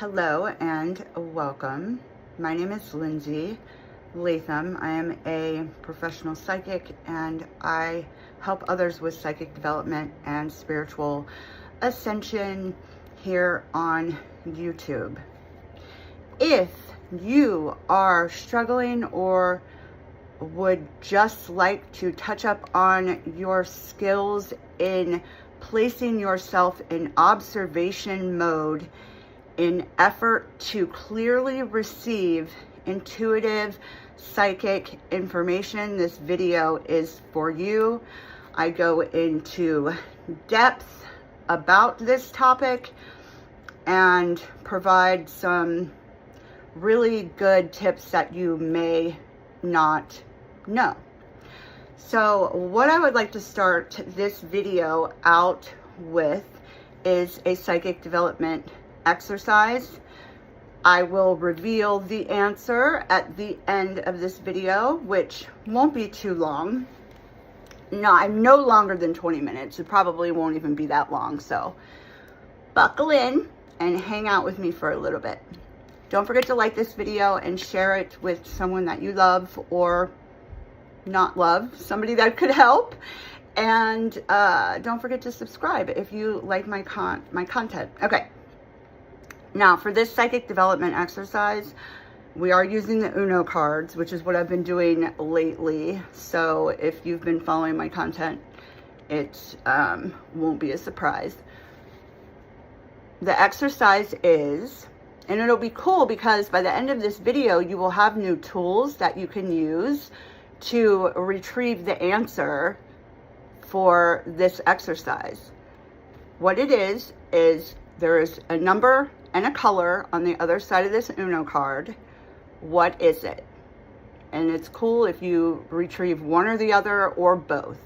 Hello and welcome. My name is Lindsey Latham. I am a professional psychic and I help others with psychic development and spiritual ascension here on YouTube. If you are struggling or would just like to touch up on your skills in placing yourself in observation mode in effort to clearly receive intuitive psychic information, this video is for you. I go into depth about this topic and provide some really good tips that you may not know. So what I would like to start this video out with is a psychic development exercise. I will reveal the answer at the end of this video, which won't be too long. No, I'm no longer than 20 minutes. It probably won't even be that long. So buckle in and hang out with me for a little bit. Don't forget to like this video and share it with someone that you love or not love, somebody that could help. And don't forget to subscribe if you like my content. Okay. Now, for this psychic development exercise, we are using the Uno cards, which is what I've been doing lately. So if you've been following my content, it won't be a surprise. The exercise is, and it'll be cool because by the end of this video, you will have new tools that you can use to retrieve the answer for this exercise. What it is there is a number and a color on the other side of this Uno card. What is it? And it's cool if you retrieve one or the other or both.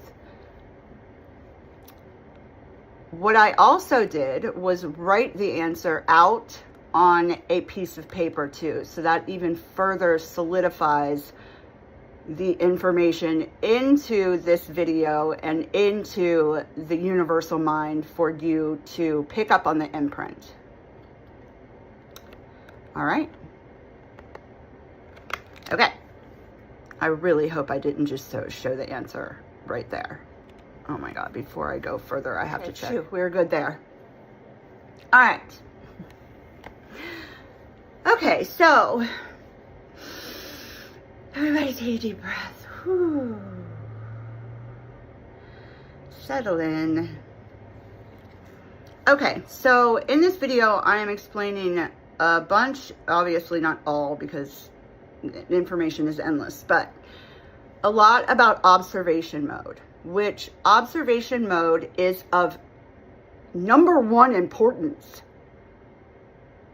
What I also did was write the answer out on a piece of paper too, so that even further solidifies the information into this video and into the universal mind for you to pick up on the imprint. All right. Okay. I really hope I didn't just show the answer right there. Oh my God, before I go further, I have to check. Phew, we're good there. All right. Okay, so everybody take a deep breath. Whew. Settle in. Okay, so in this video, I am explaining a bunch, obviously not all because the information is endless, but a lot about observation mode, which observation mode is of #1 importance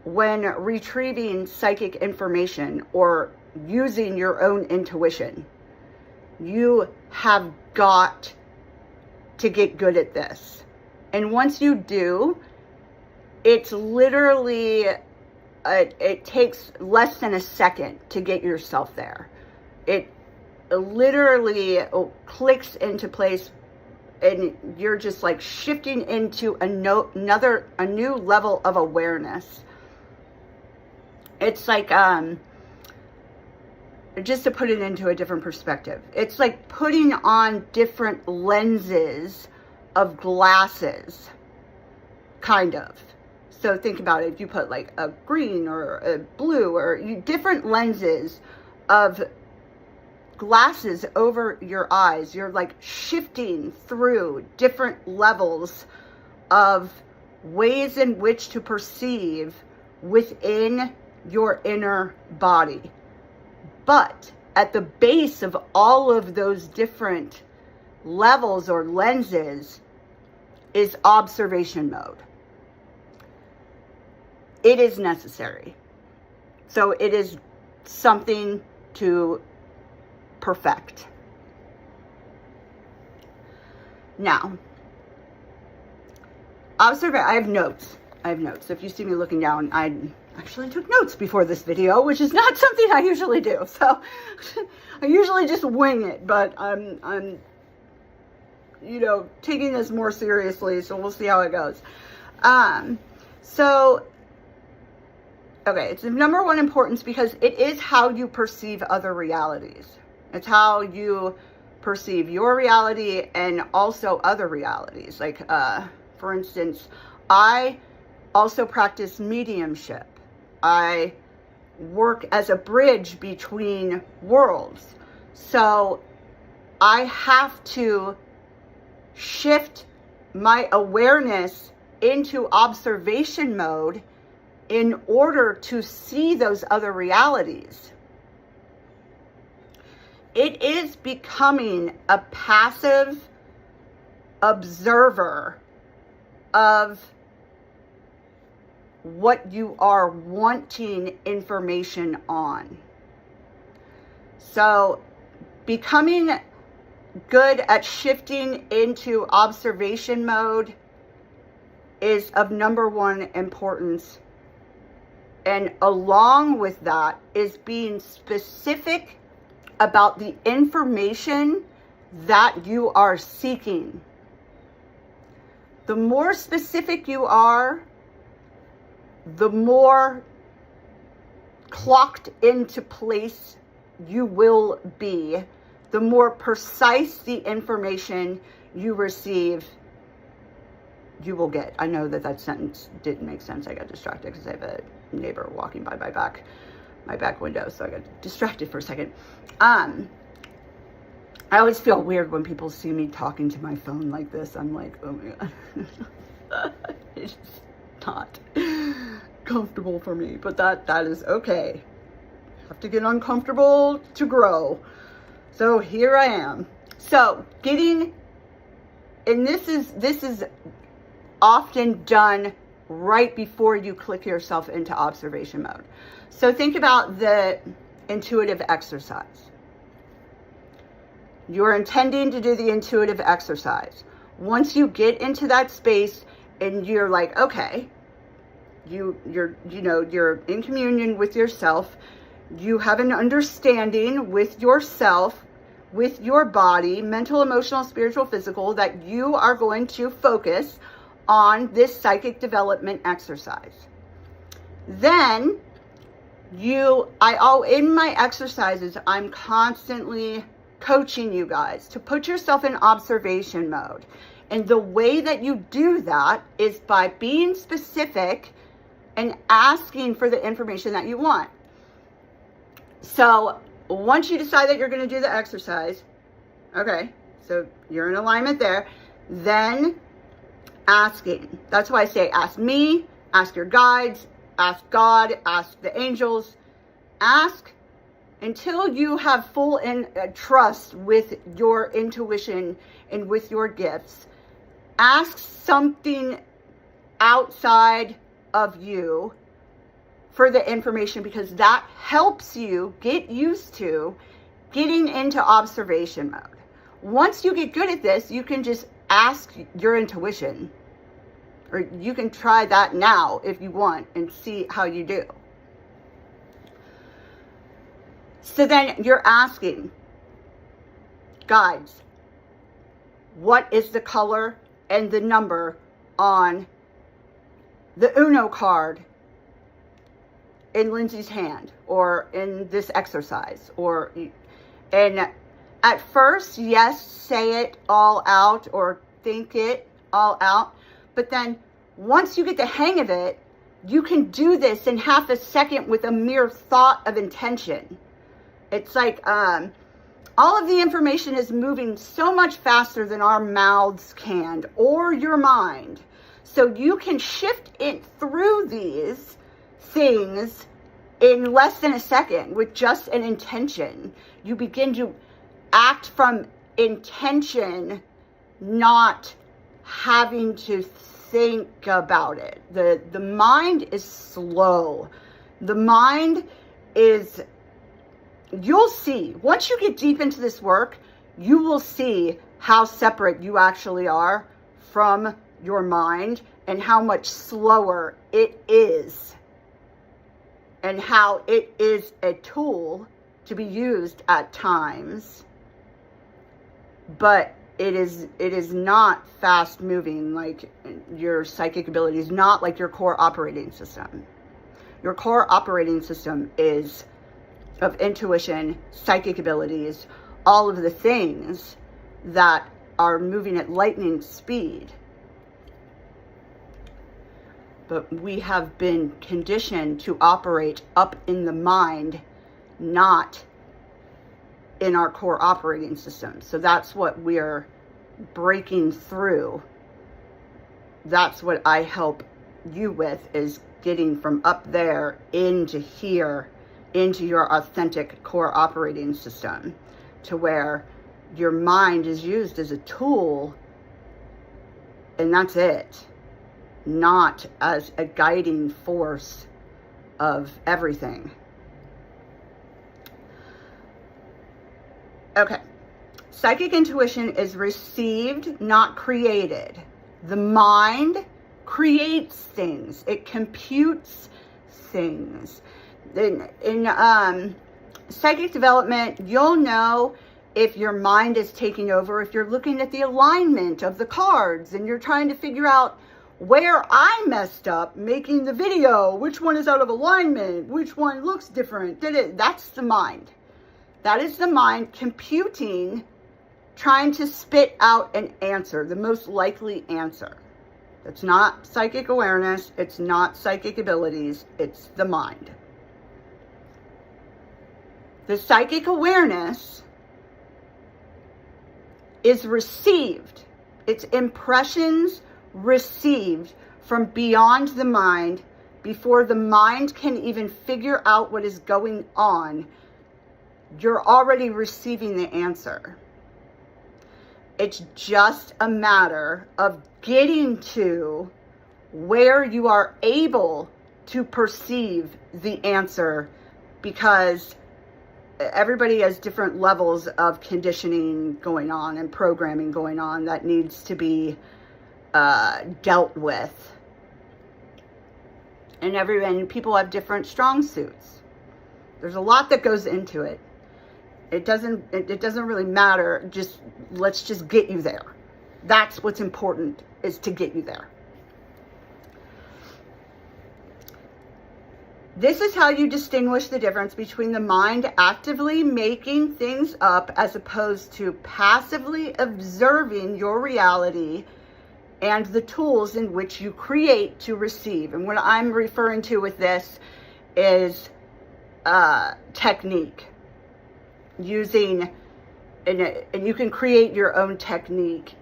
when retrieving psychic information or using your own intuition. You have got to get good at this. And once you do, it's literally, it takes less than a second to get yourself there. It literally clicks into place and you're just like shifting into a new level of awareness. It's like, just to put it into a different perspective, it's like putting on different lenses of glasses, kind of. So think about it, if you put like a green or a blue or different lenses of glasses over your eyes, you're like shifting through different levels of ways in which to perceive within your inner body. But at the base of all of those different levels or lenses is observation mode. It is necessary. So it is something to perfect. Now, I have notes. If you see me looking down, I actually took notes before this video, which is not something I usually do. So I usually just wing it, but I'm taking this more seriously. So we'll see how it goes. So Okay, it's of number one importance because it is how you perceive other realities. It's how you perceive your reality and also other realities. Like, for instance, I also practice mediumship. I work as a bridge between worlds. So I have to shift my awareness into observation mode in order to see those other realities. It is becoming a passive observer of what you are wanting information on. So becoming good at shifting into observation mode is of number one importance. And along with that is being specific about the information that you are seeking. The more specific you are, the more clocked into place you will be, the more precise the information you receive, you will get. I know that that sentence didn't make sense. I got distracted because I have a neighbor walking by my back window, so I got distracted for a second. I always feel weird when people see me talking to my phone like this. I'm like, oh my God. It's not comfortable for me, but that is okay. Have to get uncomfortable to grow. So here I am. So and this is often done right before you click yourself into observation mode. So think about the intuitive exercise. You're intending to do the intuitive exercise. Once you get into that space and you're like, okay, you're in communion with yourself, you have an understanding with yourself, with your body, mental, emotional, spiritual, physical, that you are going to focus on this psychic development exercise. Then in my exercises, I'm constantly coaching you guys to put yourself in observation mode. And the way that you do that is by being specific and asking for the information that you want. So once you decide that you're going to do the exercise, okay, so you're in alignment there, then asking. That's why I say ask me, ask your guides, ask God, ask the angels. Ask until you have full trust with your intuition and with your gifts. Ask something outside of you for the information, because that helps you get used to getting into observation mode. Once you get good at this, you can just ask your intuition, or you can try that now if you want and see how you do. So then you're asking, guides, what is the color and the number on the Uno card in Lindsey's hand, or in this exercise? And at first, yes, say it all out or think it all out. But then once you get the hang of it, you can do this in half a second with a mere thought of intention. It's like all of the information is moving so much faster than our mouths can, or your mind. So you can shift it through these things in less than a second with just an intention. You begin to act from intention, not having to think about it. The mind is slow. The mind is, you'll see, once you get deep into this work, you will see how separate you actually are from your mind and how much slower it is, and how it is a tool to be used at times, but it is not fast moving like your psychic ability is, not like your core operating system. Your core operating system is of intuition, psychic abilities, all of the things that are moving at lightning speed. But we have been conditioned to operate up in the mind, not in our core operating system. So that's what we're breaking through. That's what I help you with, is getting from up there into here, into your authentic core operating system, to where your mind is used as a tool, and that's it, not as a guiding force of everything. Okay. Psychic intuition is received, not created. The mind creates things. It computes things. In psychic development, you'll know if your mind is taking over, if you're looking at the alignment of the cards and you're trying to figure out where I messed up making the video, which one is out of alignment, which one looks different. That's the mind. That is the mind computing, trying to spit out an answer, the most likely answer. It's not psychic awareness. It's not psychic abilities. It's the mind. The psychic awareness is received. It's impressions received from beyond the mind before the mind can even figure out what is going on. You're already receiving the answer. It's just a matter of getting to where you are able to perceive the answer, because everybody has different levels of conditioning going on and programming going on that needs to be dealt with. And people have different strong suits. There's a lot that goes into it. It doesn't really matter. Let's just get you there. That's what's important, is to get you there. This is how you distinguish the difference between the mind actively making things up as opposed to passively observing your reality and the tools in which you create to receive. And what I'm referring to with this is technique. Using, and you can create your own technique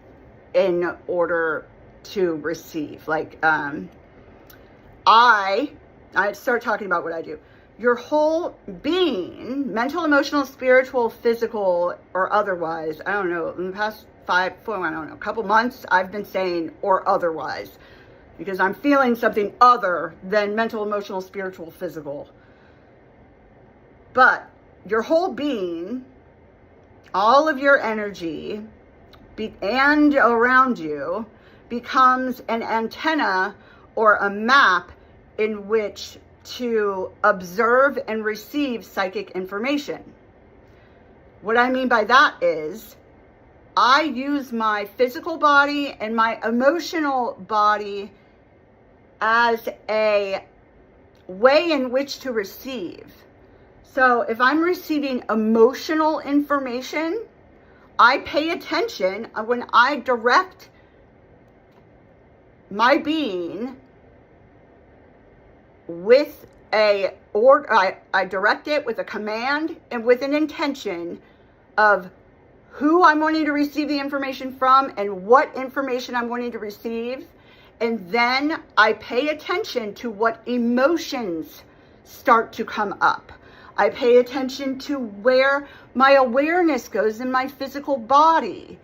in order to receive. Like, I start talking about what I do. Your whole being, mental, emotional, spiritual, physical, or otherwise, I don't know, in the past couple months, I've been saying or otherwise, because I'm feeling something other than mental, emotional, spiritual, physical. But your whole being, all of your energy, and around you, becomes an antenna or a map in which to observe and receive psychic information. What I mean by that is, I use my physical body and my emotional body as a way in which to receive. So if I'm receiving emotional information, I pay attention when I direct my being with I direct it with a command and with an intention of who I'm wanting to receive the information from and what information I'm wanting to receive. And then I pay attention to what emotions start to come up. I pay attention to where my awareness goes in my physical body.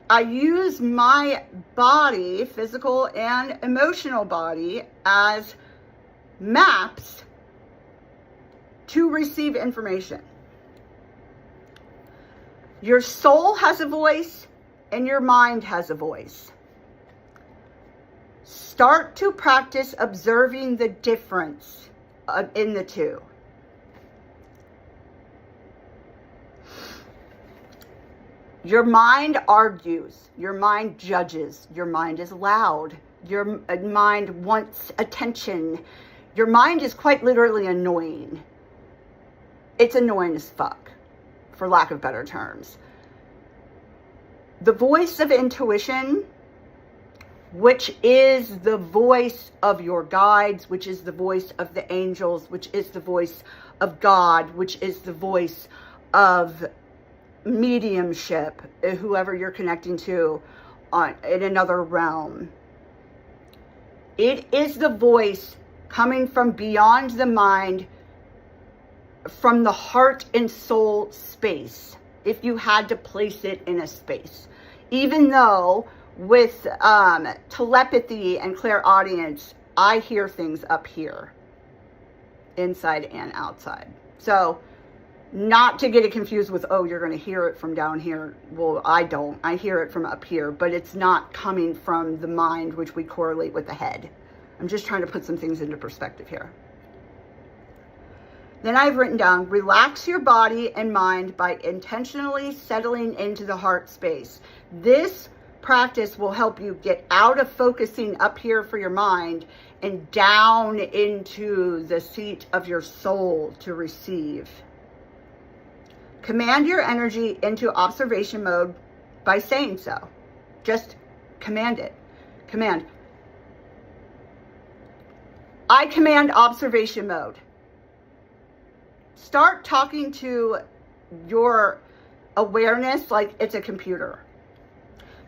I use my body, physical and emotional body, as maps to receive information. Your soul has a voice and your mind has a voice. Start to practice observing the difference in the two. Your mind argues, your mind judges, your mind is loud, Your mind wants attention. Your mind is quite literally annoying. It's annoying as fuck, for lack of better terms. The voice of intuition, which is the voice of your guides, which is the voice of the angels, which is the voice of God, which is the voice of mediumship, whoever you're connecting to in another realm. It is the voice coming from beyond the mind, from the heart and soul space, if you had to place it in a space. Even though with telepathy and clairaudience, I hear things up here, inside and outside. So not to get it confused with, oh, you're going to hear it from down here. Well, I don't. I hear it from up here, but it's not coming from the mind, which we correlate with the head. I'm just trying to put some things into perspective here. Then I've written down, relax your body and mind by intentionally settling into the heart space. This practice will help you get out of focusing up here for your mind and down into the seat of your soul to receive. Command your energy into observation mode by saying so. Just command it. Command. I command observation mode. Start talking to your awareness like it's a computer.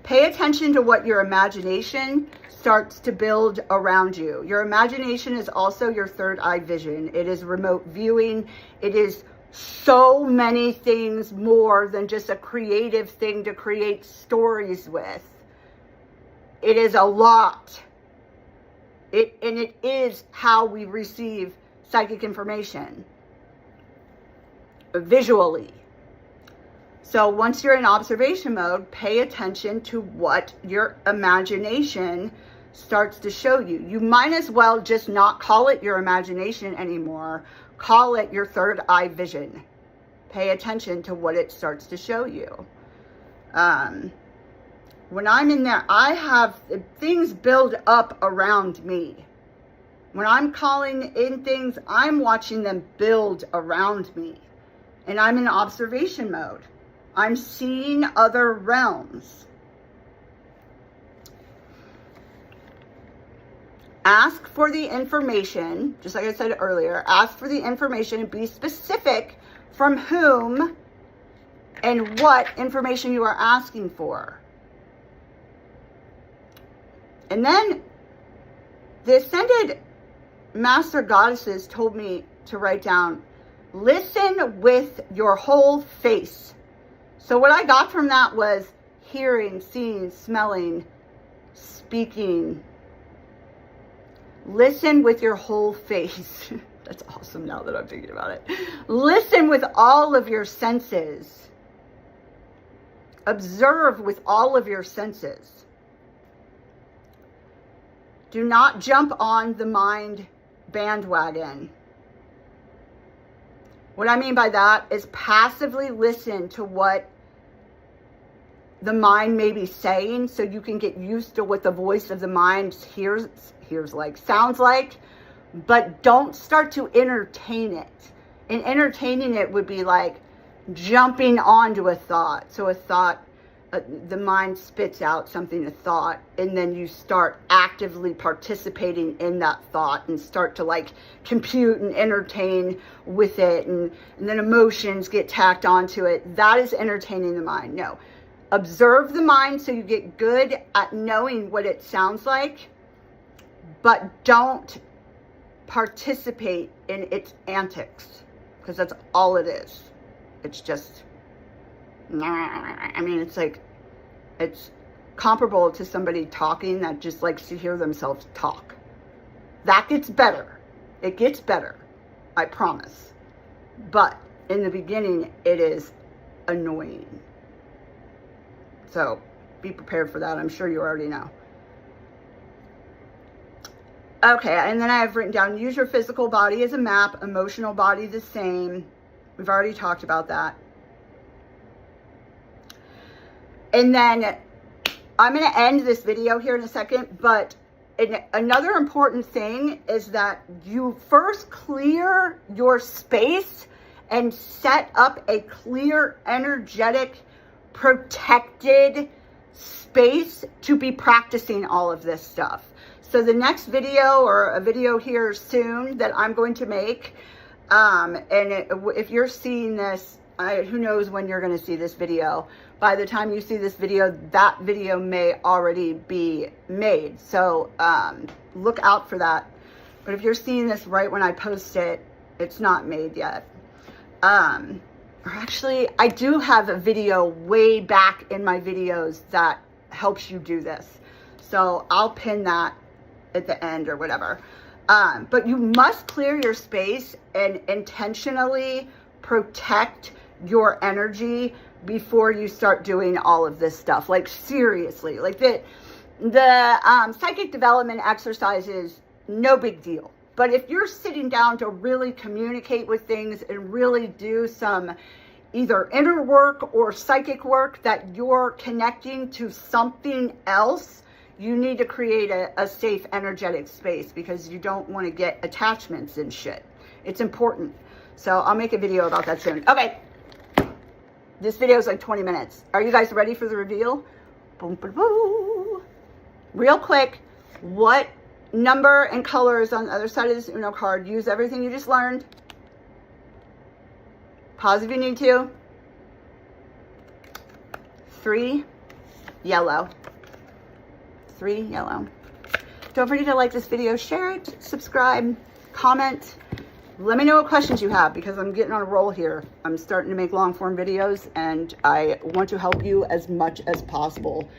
Pay attention to what your imagination starts to build around you. Your imagination is also your third eye vision. It is remote viewing. It is so many things more than just a creative thing to create stories with. It is a lot. And it is how we receive psychic information. Visually. So once you're in observation mode, pay attention to what your imagination starts to show you. You might as well just not call it your imagination anymore. Call it your third eye vision. Pay attention to what it starts to show you. When I'm in there, I have things build up around me. When I'm calling in things, I'm watching them build around me. And I'm in observation mode. I'm seeing other realms. Ask for the information, just like I said earlier, ask for the information and be specific from whom and what information you are asking for. And then the Ascended Master Goddesses told me to write down, listen with your whole face. So what I got from that was hearing, seeing, smelling, speaking. Listen with your whole face. That's awesome now that I'm thinking about it. Listen with all of your senses. Observe with all of your senses. Do not jump on the mind bandwagon. What I mean by that is passively listen to what the mind may be saying so you can get used to what the voice of the mind sounds like, but don't start to entertain it. And entertaining it would be like jumping onto a thought. So a thought, the mind spits out something, a thought, and then you start actively participating in that thought and start to like compute and entertain with it, and then emotions get tacked onto it. That is entertaining the mind. No. Observe the mind so you get good at knowing what it sounds like, but don't participate in its antics, because that's all it is. It's just, I mean, it's like, it's comparable to somebody talking that just likes to hear themselves talk. That gets better. It gets better. I promise. But in the beginning, it is annoying. So be prepared for that. I'm sure you already know. Okay, and then I have written down, use your physical body as a map, emotional body the same. We've already talked about that. And then I'm going to end this video here in a second, but another important thing is that you first clear your space and set up a clear, energetic, protected space to be practicing all of this stuff. So the next video, or a video here soon that I'm going to make, if you're seeing this, who knows when you're going to see this video. By the time you see this video, that video may already be made. So look out for that. But if you're seeing this right when I post it, it's not made yet. Or actually, I do have a video way back in my videos that helps you do this. So I'll pin that at the end or whatever. But you must clear your space and intentionally protect your energy before you start doing all of this stuff. Like seriously, like the psychic development exercises, no big deal. But if you're sitting down to really communicate with things and really do some either inner work or psychic work that you're connecting to something else, you need to create a safe, energetic space, because you don't want to get attachments and shit. It's important. So I'll make a video about that soon. Okay. This video is like 20 minutes. Are you guys ready for the reveal? Boom, boom, boom. Real quick, what number and color is on the other side of this Uno card? Use everything you just learned. Pause if you need to. 3, yellow. 3, yellow. Don't forget to like this video, share it, subscribe, comment. Let me know what questions you have, because I'm getting on a roll here. I'm starting to make long form videos and I want to help you as much as possible.